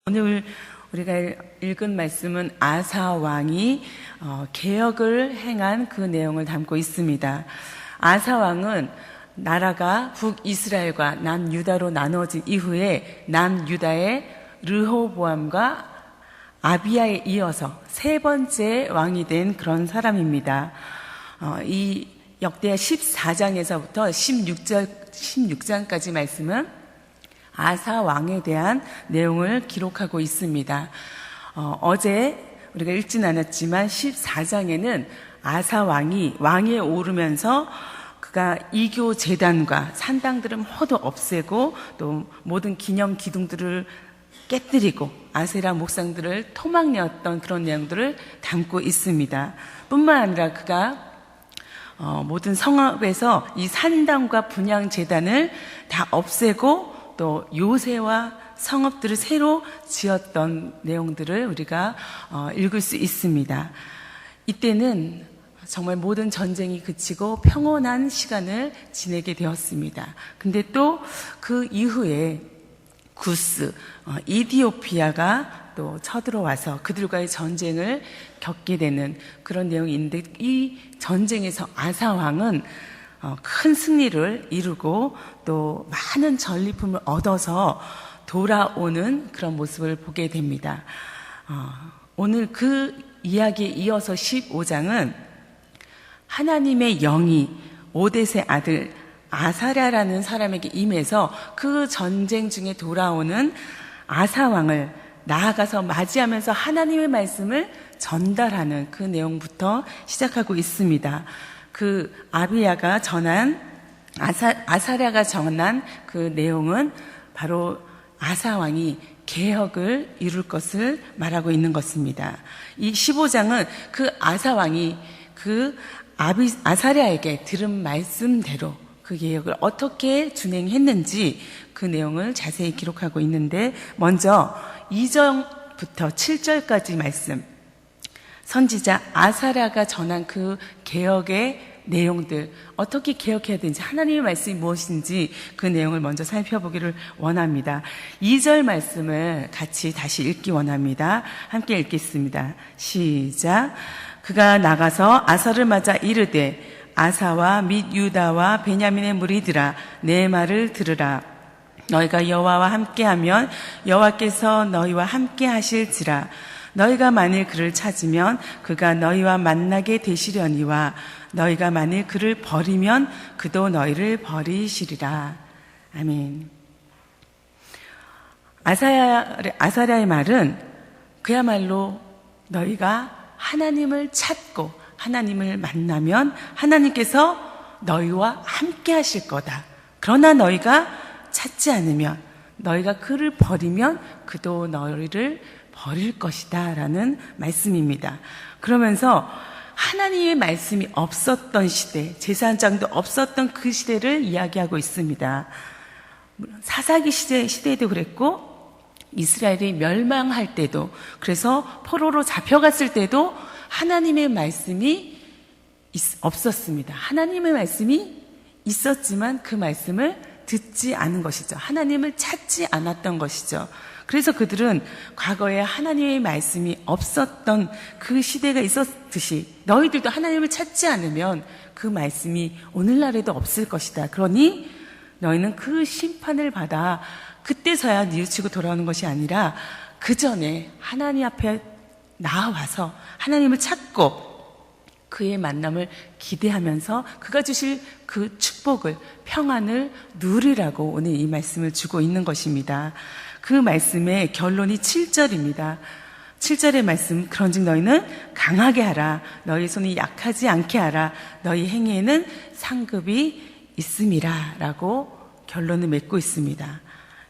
오늘 우리가 읽은 말씀은 아사 왕이 개혁을 행한 그 내용을 담고 있습니다. 아사 왕은 나라가 북이스라엘과 남유다로 나눠진 이후에 남유다의 르호보암과 아비야에 이어서 세 번째 왕이 된 그런 사람입니다. 이 역대하 14장에서부터 16장까지 말씀은 아사 왕에 대한 내용을 기록하고 있습니다. 어제 우리가 읽진 않았지만 14장에는 아사 왕이 왕위에 오르면서 그가 이교 제단과 산당들을 모두 없애고 또 모든 기념 기둥들을 깨뜨리고 아세라 목상들을 토막내었던 그런 내용들을 담고 있습니다. 뿐만 아니라 그가 모든 성읍에서 이 산당과 분향 제단을 다 없애고 또 요새와 성읍들을 새로 지었던 내용들을 우리가 읽을 수 있습니다. 이때는 정말 모든 전쟁이 그치고 평온한 시간을 지내게 되었습니다. 근데 또 그 이후에 구스, 이디오피아가 또 쳐들어와서 그들과의 전쟁을 겪게 되는 그런 내용이 있는데, 이 전쟁에서 아사 왕은 큰 승리를 이루고 또 많은 전리품을 얻어서 돌아오는 그런 모습을 보게 됩니다. 오늘 그 이야기에 이어서 15장은 하나님의 영이 오뎃의 아들 아사랴라는 사람에게 임해서 그 전쟁 중에 돌아오는 아사 왕을 나아가서 맞이하면서 하나님의 말씀을 전달하는 그 내용부터 시작하고 있습니다. 그 아비야가 전한 아사랴가 전한 그 내용은 바로 아사 왕이 개혁을 이룰 것을 말하고 있는 것입니다. 이 15장은 그 아사 왕이 그 아사랴에게 들은 말씀대로 그 개혁을 어떻게 준행했는지 그 내용을 자세히 기록하고 있는데, 먼저 2절부터 7절까지 말씀, 선지자 아사랴가 전한 그 개혁의 내용들, 어떻게 개혁해야 되는지, 하나님의 말씀이 무엇인지 그 내용을 먼저 살펴보기를 원합니다. 2절 말씀을 같이 다시 읽기 원합니다. 함께 읽겠습니다. 시작. 그가 나가서 아사를 맞아 이르되, 아사와 및 유다와 베냐민의 무리들아, 내 말을 들으라. 너희가 여호와와 함께하면 여호와께서 너희와 함께 하실지라. 너희가 만일 그를 찾으면 그가 너희와 만나게 되시려니와 너희가 만일 그를 버리면 그도 너희를 버리시리라. 아멘. 아사랴의 말은 그야말로 너희가 하나님을 찾고 하나님을 만나면 하나님께서 너희와 함께 하실 거다. 그러나 너희가 찾지 않으면, 너희가 그를 버리면 그도 너희를 버릴 것이다 라는 말씀입니다. 그러면서 하나님의 말씀이 없었던 시대, 제사장도 없었던 그 시대를 이야기하고 있습니다. 사사기 시대에도 그랬고 이스라엘이 멸망할 때도, 그래서 포로로 잡혀갔을 때도 하나님의 말씀이 없었습니다. 하나님의 말씀이 있었지만 그 말씀을 듣지 않은 것이죠. 하나님을 찾지 않았던 것이죠. 그래서 그들은 과거에 하나님의 말씀이 없었던 그 시대가 있었듯이 너희들도 하나님을 찾지 않으면 그 말씀이 오늘날에도 없을 것이다. 그러니 너희는 그 심판을 받아 그때서야 뉘우치고 돌아오는 것이 아니라 그 전에 하나님 앞에 나와서 하나님을 찾고 그의 만남을 기대하면서 그가 주실 그 축복을, 평안을 누리라고 오늘 이 말씀을 주고 있는 것입니다. 그 말씀의 결론이 7절입니다. 7절의 말씀, 그런즉 너희는 강하게 하라. 너희 손이 약하지 않게 하라. 너희 행위에는 상급이 있음이라 라고 결론을 맺고 있습니다.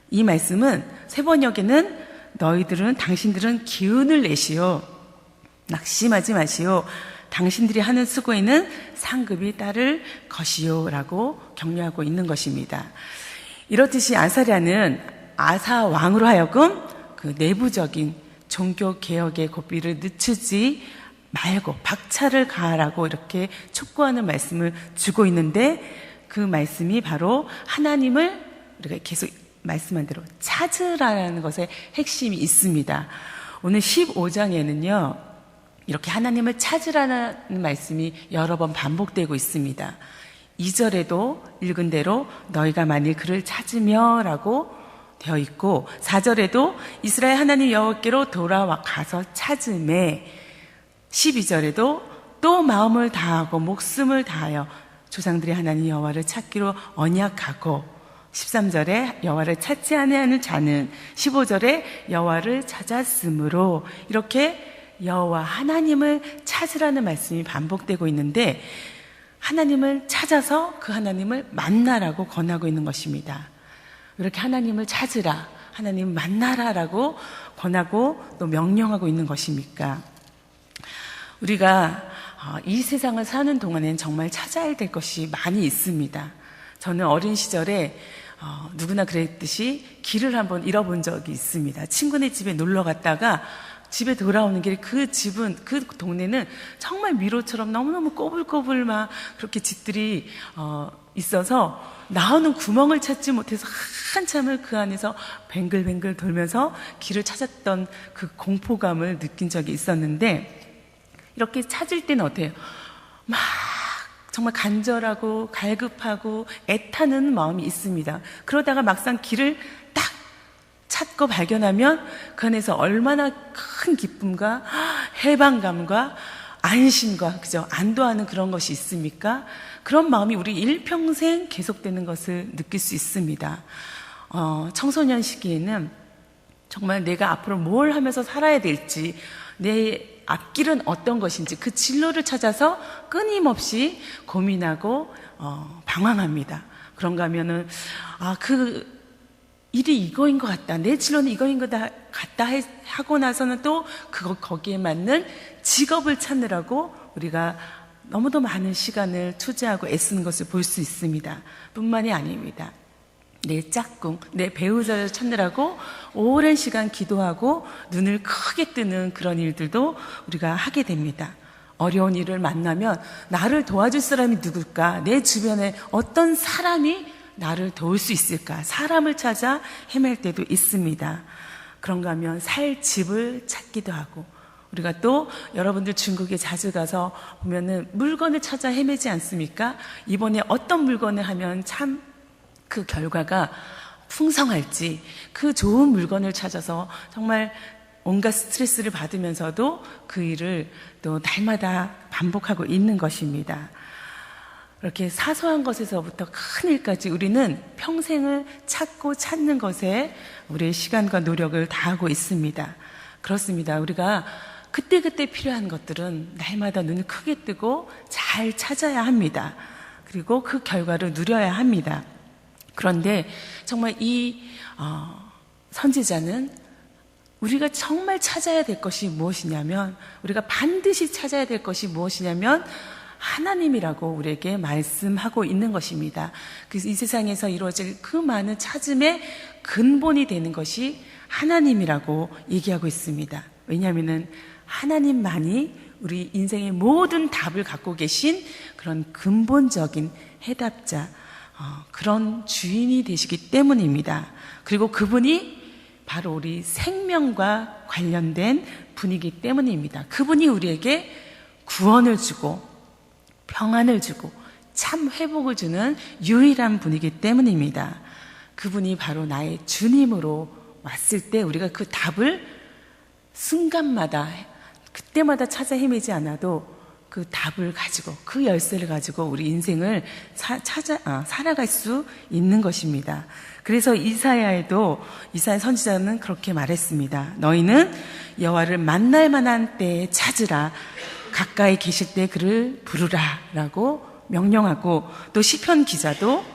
이 말씀은 세번역에는 당신들은 기운을 내시오, 낙심하지 마시오, 당신들이 하는 수고에는 상급이 따를 것이요 라고 격려하고 있는 것입니다. 이렇듯이 아사랴는 아사 왕으로 하여금 그 내부적인 종교 개혁의 고삐를 늦추지 말고 박차를 가하라고 이렇게 촉구하는 말씀을 주고 있는데, 그 말씀이 바로 하나님을 우리가 계속 말씀한 대로 찾으라는 것에 핵심이 있습니다. 오늘 15장에는요, 이렇게 하나님을 찾으라는 말씀이 여러 번 반복되고 있습니다. 2절에도 읽은 대로 너희가 만일 그를 찾으며 라고 되어 있고, 4절에도 이스라엘 하나님 여호와께로 돌아가서 찾음에, 12절에도 또 마음을 다하고 목숨을 다하여 조상들의 하나님 여호와를 찾기로 언약하고, 13절에 여호와를 찾지 아니하는 자는, 15절에 여호와를 찾았으므로, 이렇게 여호와 하나님을 찾으라는 말씀이 반복되고 있는데, 하나님을 찾아서 그 하나님을 만나라고 권하고 있는 것입니다. 이렇게 하나님을 찾으라, 하나님을 만나라라고 권하고 또 명령하고 있는 것입니까? 우리가 이 세상을 사는 동안에는 정말 찾아야 될 것이 많이 있습니다. 저는 어린 시절에 누구나 그랬듯이 길을 한번 잃어본 적이 있습니다. 친구네 집에 놀러 갔다가 집에 돌아오는 길에 그 동네는 정말 미로처럼 너무너무 꼬불꼬불 막 그렇게 집들이 있어서 나오는 구멍을 찾지 못해서 한참을 그 안에서 뱅글뱅글 돌면서 길을 찾았던 그 공포감을 느낀 적이 있었는데, 이렇게 찾을 때는 어때요? 막 정말 간절하고 갈급하고 애타는 마음이 있습니다. 그러다가 막상 길을 딱 찾고 발견하면 그 안에서 얼마나 큰 기쁨과 해방감과 안심과 안도하는 그런 것이 있습니까? 그런 마음이 우리 일평생 계속되는 것을 느낄 수 있습니다. 청소년 시기에는 정말 내가 앞으로 뭘 하면서 살아야 될지, 내 앞길은 어떤 것인지 그 진로를 찾아서 끊임없이 고민하고 방황합니다. 그런가 하면은 그 일이 이거인 것 같다, 내 진로는 이거인 것 같다 하고 나서는 또 거기에 맞는 직업을 찾느라고 우리가 너무도 많은 시간을 투자하고 애쓰는 것을 볼 수 있습니다. 뿐만이 아닙니다. 내 짝꿍, 내 배우자를 찾느라고 오랜 시간 기도하고 눈을 크게 뜨는 그런 일들도 우리가 하게 됩니다. 어려운 일을 만나면 나를 도와줄 사람이 누굴까? 내 주변에 어떤 사람이 나를 도울 수 있을까? 사람을 찾아 헤맬 때도 있습니다. 그런가 하면 살 집을 찾기도 하고, 우리가 또 여러분들 중국에 자주 가서 보면은 물건을 찾아 헤매지 않습니까? 이번에 어떤 물건을 하면 참 그 결과가 풍성할지, 그 좋은 물건을 찾아서 정말 온갖 스트레스를 받으면서도 그 일을 또 날마다 반복하고 있는 것입니다. 이렇게 사소한 것에서부터 큰 일까지 우리는 평생을 찾고 찾는 것에 우리의 시간과 노력을 다하고 있습니다. 그렇습니다. 우리가 그때그때 필요한 것들은 날마다 눈을 크게 뜨고 잘 찾아야 합니다. 그리고 그 결과를 누려야 합니다. 그런데 정말 이 선지자는 우리가 정말 찾아야 될 것이 무엇이냐면, 우리가 반드시 찾아야 될 것이 무엇이냐면 하나님이라고 우리에게 말씀하고 있는 것입니다. 그래서 이 세상에서 이루어질 그 많은 찾음의 근본이 되는 것이 하나님이라고 얘기하고 있습니다. 왜냐하면 하나님만이 우리 인생의 모든 답을 갖고 계신 그런 근본적인 해답자, 그런 주인이 되시기 때문입니다. 그리고 그분이 바로 우리 생명과 관련된 분이기 때문입니다. 그분이 우리에게 구원을 주고 평안을 주고 참 회복을 주는 유일한 분이기 때문입니다. 그분이 바로 나의 주님으로 왔을 때 우리가 그 답을 순간마다, 그때마다 찾아 헤매지 않아도 그 답을 가지고, 그 열쇠를 가지고 우리 인생을 살아갈 수 있는 것입니다. 그래서 이사야 선지자는 그렇게 말했습니다. 너희는 여호와를 만날 만한 때에 찾으라, 가까이 계실 때 그를 부르라 라고 명령하고, 또 시편 기자도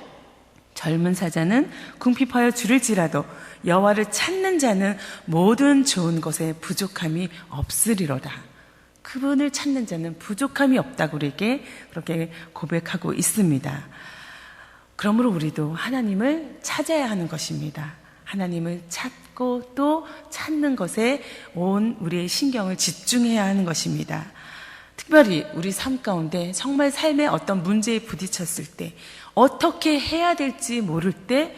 젊은 사자는 궁핍하여 줄일지라도 여호와를 찾는 자는 모든 좋은 것에 부족함이 없으리로다. 그분을 찾는 자는 부족함이 없다고 우리에게 그렇게 고백하고 있습니다. 그러므로 우리도 하나님을 찾아야 하는 것입니다. 하나님을 찾고 또 찾는 것에 온 우리의 신경을 집중해야 하는 것입니다. 특별히 우리 삶 가운데 정말 삶의 어떤 문제에 부딪혔을 때, 어떻게 해야 될지 모를 때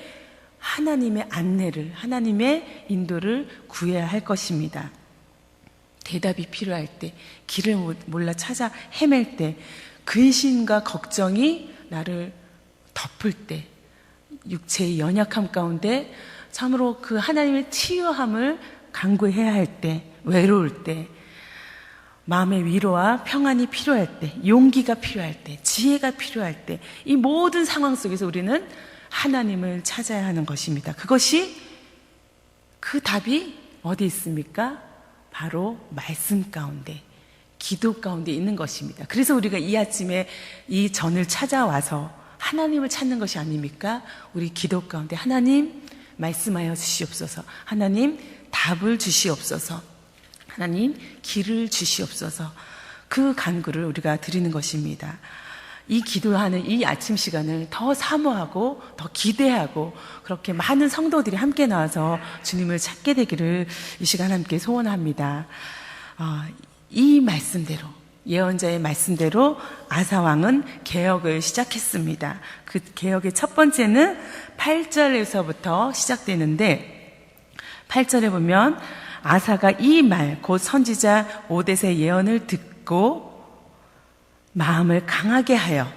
하나님의 안내를, 하나님의 인도를 구해야 할 것입니다. 대답이 필요할 때, 길을 몰라 찾아 헤맬 때, 근심과 걱정이 나를 덮을 때, 육체의 연약함 가운데 참으로 그 하나님의 치유함을 간구해야 할 때, 외로울 때, 마음의 위로와 평안이 필요할 때, 용기가 필요할 때, 지혜가 필요할 때, 이 모든 상황 속에서 우리는 하나님을 찾아야 하는 것입니다. 그것이, 그 답이 어디 있습니까? 바로 말씀 가운데, 기도 가운데 있는 것입니다. 그래서 우리가 이 아침에 이 전을 찾아와서 하나님을 찾는 것이 아닙니까? 우리 기도 가운데 하나님 말씀하여 주시옵소서, 하나님 답을 주시옵소서, 하나님 길을 주시옵소서, 그 간구를 우리가 드리는 것입니다. 이 기도하는 이 아침 시간을 더 사모하고 더 기대하고 그렇게 많은 성도들이 함께 나와서 주님을 찾게 되기를 이 시간 함께 소원합니다. 이 말씀대로, 예언자의 말씀대로 아사왕은 개혁을 시작했습니다. 그 개혁의 첫 번째는 8절에서부터 시작되는데, 8절에 보면 아사가 이 말 곧 선지자 오뎃의 예언을 듣고 마음을 강하게 하여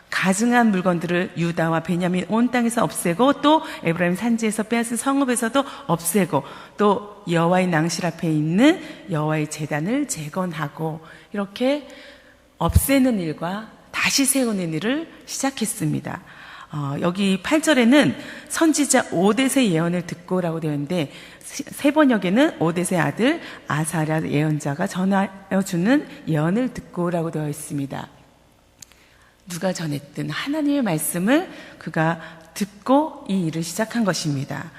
가증한 물건들을 유다와 베냐민 온 땅에서 없애고, 또 에브라임 산지에서 빼앗은 성읍에서도 없애고, 또 여호와의 낭실 앞에 있는 여호와의 제단을 재건하고, 이렇게 없애는 일과 다시 세우는 일을 시작했습니다. 여기 8절에는 선지자 오뎃의 예언을 듣고라고 되어 있는데, 세 번역에는 오뎃의 아들 아사랴 예언자가 전하여 주는 예언을 듣고라고 되어 있습니다. 누가 전했든 하나님의 말씀을 그가 듣고 이 일을 시작한 것입니다.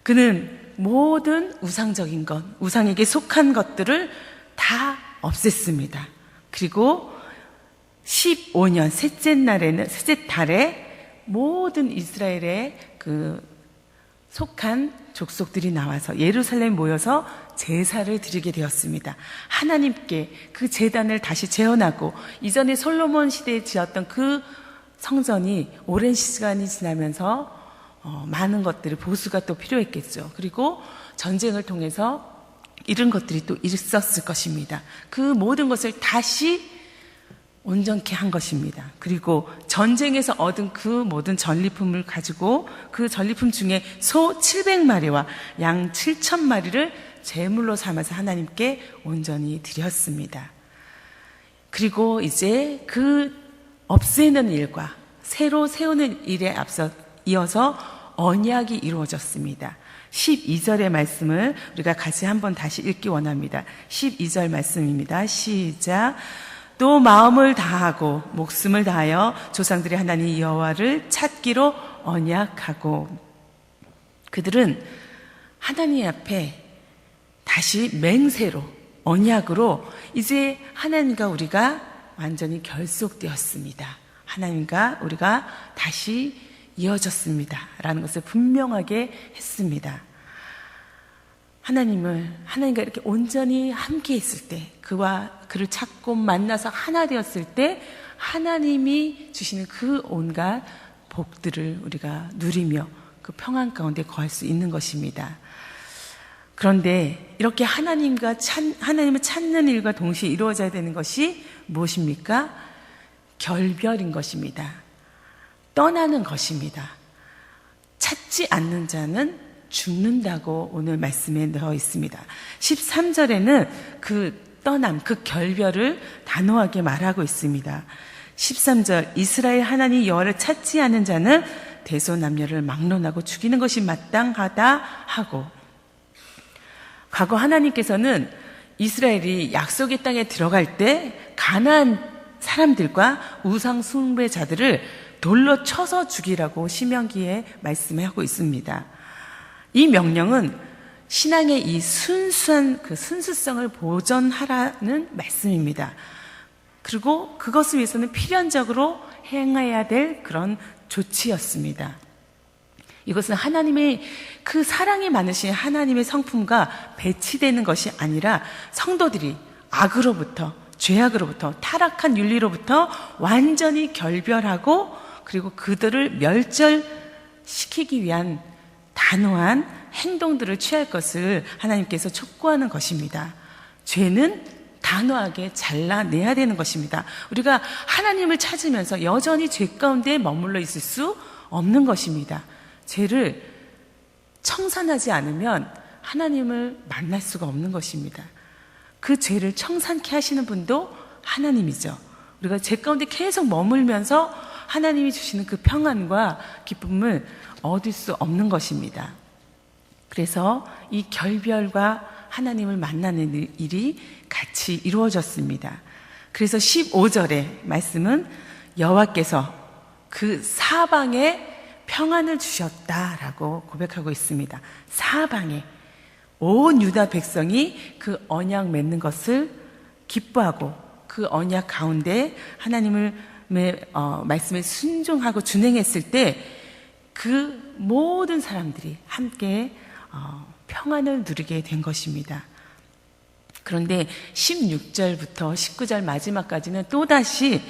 그는 모든 우상적인 것, 우상에게 속한 것들을 다 없앴습니다. 그리고 15년 셋째 달에 모든 이스라엘의 속한 족속들이 나와서 예루살렘에 모여서 제사를 드리게 되었습니다. 하나님께 그 제단을 다시 재현하고, 이전에 솔로몬 시대에 지었던 그 성전이 오랜 시간이 지나면서 많은 것들이 보수가 또 필요했겠죠. 그리고 전쟁을 통해서 이런 것들이 또 있었을 것입니다. 그 모든 것을 다시 온전케 한 것입니다. 그리고 전쟁에서 얻은 그 모든 전리품을 가지고 그 전리품 중에 소 700마리와 양 7,000마리를 제물로 삼아서 하나님께 온전히 드렸습니다. 그리고 이제 그 없애는 일과 새로 세우는 일에 이어서 언약이 이루어졌습니다. 12절의 말씀을 우리가 같이 한번 다시 읽기 원합니다. 12절 말씀입니다. 시작. 또 마음을 다하고 목숨을 다하여 조상들의 하나님 여호와를 찾기로 언약하고, 그들은 하나님 앞에 다시 맹세로, 언약으로 이제 하나님과 우리가 완전히 결속되었습니다. 하나님과 우리가 다시 이어졌습니다 라는 것을 분명하게 했습니다. 하나님과 이렇게 온전히 함께 있을 때, 그를 찾고 만나서 하나 되었을 때 하나님이 주시는 그 온갖 복들을 우리가 누리며 그 평안 가운데 거할 수 있는 것입니다. 그런데 이렇게 하나님을 찾는 일과 동시에 이루어져야 되는 것이 무엇입니까? 결별인 것입니다. 떠나는 것입니다. 찾지 않는 자는 죽는다고 오늘 말씀에 넣어 있습니다. 13절에는 그 떠남, 그 결별을 단호하게 말하고 있습니다. 13절, 이스라엘 하나님 여호와를 찾지 않은 자는 대소남녀를 막론하고 죽이는 것이 마땅하다 하고, 과거 하나님께서는 이스라엘이 약속의 땅에 들어갈 때 가나안 사람들과 우상 숭배자들을 돌로 쳐서 죽이라고 신명기에 말씀하고 있습니다. 이 명령은 신앙의 이 순수한 그 순수성을 보존하라는 말씀입니다. 그리고 그것을 위해서는 필연적으로 행해야 될 그런 조치였습니다. 이것은 하나님의 그 사랑이 많으신 하나님의 성품과 배치되는 것이 아니라 성도들이 악으로부터, 죄악으로부터, 타락한 윤리로부터 완전히 결별하고, 그리고 그들을 시키기 위한 단호한 행동들을 취할 것을 하나님께서 촉구하는 것입니다. 죄는 단호하게 잘라내야 되는 것입니다. 우리가 하나님을 찾으면서 여전히 죄 가운데 머물러 있을 수 없는 것입니다. 죄를 청산하지 않으면 하나님을 만날 수가 없는 것입니다. 그 죄를 청산케 하시는 분도 하나님이죠. 우리가 죄 가운데 계속 머물면서 하나님이 주시는 그 평안과 기쁨을 얻을 수 없는 것입니다. 그래서 이 결별과 하나님을 만나는 일이 같이 이루어졌습니다. 그래서 15절의 말씀은 여호와께서 그 사방에 평안을 주셨다라고 고백하고 있습니다. 사방에 온 유다 백성이 그 언약 맺는 것을 기뻐하고 그 언약 가운데 하나님의 말씀에 순종하고 준행했을 때 그 모든 사람들이 함께 평안을 누리게 된 것입니다. 그런데 16절부터 19절 마지막까지는 또다시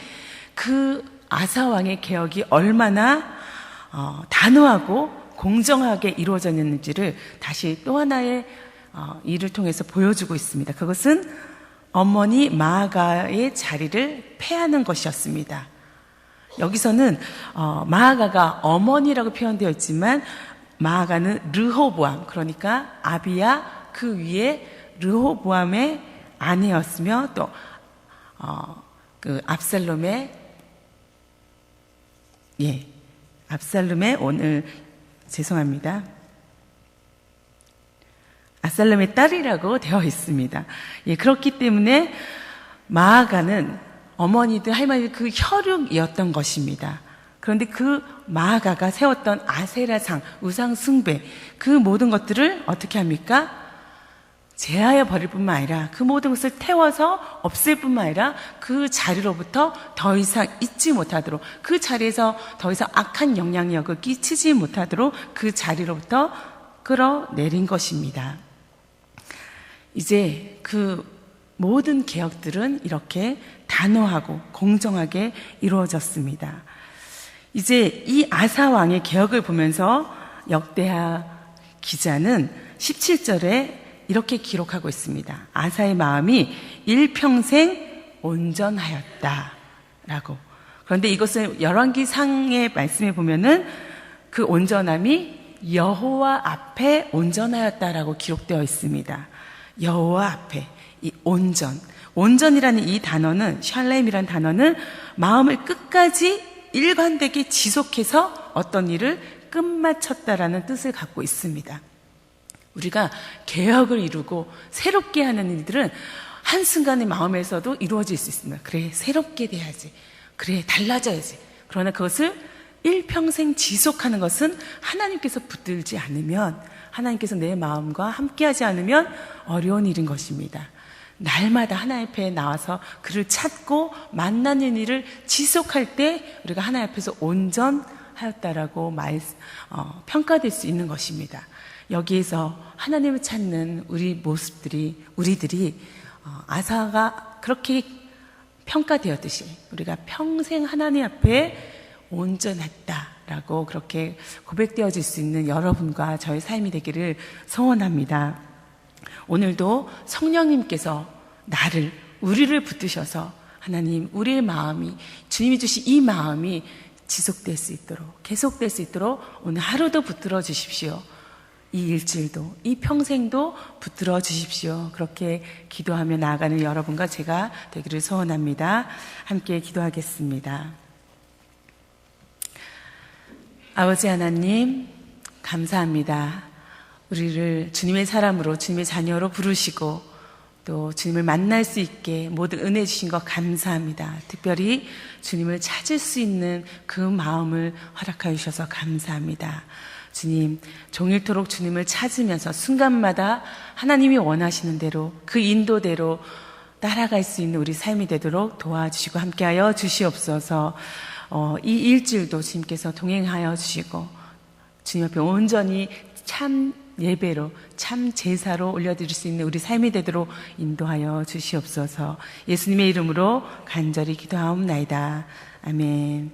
그 아사왕의 개혁이 얼마나 단호하고 공정하게 이루어졌는지를 다시 또 하나의 일을 통해서 보여주고 있습니다. 그것은 어머니 마아가의 자리를 패하는 것이었습니다. 여기서는 마아가가 어머니라고 표현되어 있지만 마아가는 르호보암, 그러니까 아비야 그 위에 르호보암의 아내였으며 또 그 압살롬의 오늘 죄송합니다. 압살롬의 딸이라고 되어 있습니다. 그렇기 때문에 마아가는 어머니들 할머니들 그 혈육이었던 것입니다. 그런데 그 마아가가 세웠던 아세라상, 우상 숭배 그 모든 것들을 어떻게 합니까? 제하여 버릴 뿐만 아니라 그 모든 것을 태워서 없앨 뿐만 아니라 그 자리로부터 더 이상 잊지 못하도록, 그 자리에서 더 이상 악한 영향력을 끼치지 못하도록 그 자리로부터 끌어내린 것입니다. 이제 그 모든 개혁들은 이렇게 단호하고 공정하게 이루어졌습니다. 이제 이 아사 왕의 개혁을 보면서 역대하 기자는 17절에 이렇게 기록하고 있습니다. 아사의 마음이 일평생 온전하였다라고. 그런데 이것을 열왕기상의 말씀에 보면은 그 온전함이 여호와 앞에 온전하였다라고 기록되어 있습니다. 여호와 앞에 이 온전이라는 이 단어는, 샬렘이라는 단어는 마음을 끝까지 일관되게 지속해서 어떤 일을 끝마쳤다라는 뜻을 갖고 있습니다. 우리가 개혁을 이루고 새롭게 하는 일들은 한순간의 마음에서도 이루어질 수 있습니다. 그래, 새롭게 돼야지. 그래, 달라져야지. 그러나 그것을 일평생 지속하는 것은 하나님께서 붙들지 않으면, 하나님께서 내 마음과 함께하지 않으면 어려운 일인 것입니다. 날마다 하나님 앞에 나와서 그를 찾고 만나는 일을 지속할 때 우리가 하나님 앞에서 온전하였다라고 평가될 수 있는 것입니다. 여기에서 하나님을 찾는 우리들이 아사가 그렇게 평가되었듯이 우리가 평생 하나님 앞에 온전했다라고 그렇게 고백되어질 수 있는 여러분과 저의 삶이 되기를 소원합니다. 오늘도 성령님께서 우리를 붙드셔서 하나님, 우리의 마음이, 주님이 주신 이 마음이 지속될 수 있도록, 계속될 수 있도록 오늘 하루도 붙들어 주십시오. 이 일주일도, 이 평생도 붙들어 주십시오. 그렇게 기도하며 나아가는 여러분과 제가 되기를 소원합니다. 함께 기도하겠습니다. 아버지 하나님, 감사합니다. 우리를 주님의 사람으로, 주님의 자녀로 부르시고 또 주님을 만날 수 있게 모든 은혜 주신 것 감사합니다. 특별히 주님을 찾을 수 있는 그 마음을 허락하여 주셔서 감사합니다. 주님, 종일토록 주님을 찾으면서 순간마다 하나님이 원하시는 대로, 그 인도대로 따라갈 수 있는 우리 삶이 되도록 도와주시고 함께하여 주시옵소서. 이 일주일도 주님께서 동행하여 주시고 주님 앞에 온전히 참 예배로, 참 제사로 올려드릴 수 있는 우리 삶이 되도록 인도하여 주시옵소서. 예수님의 이름으로 간절히 기도하옵나이다. 아멘.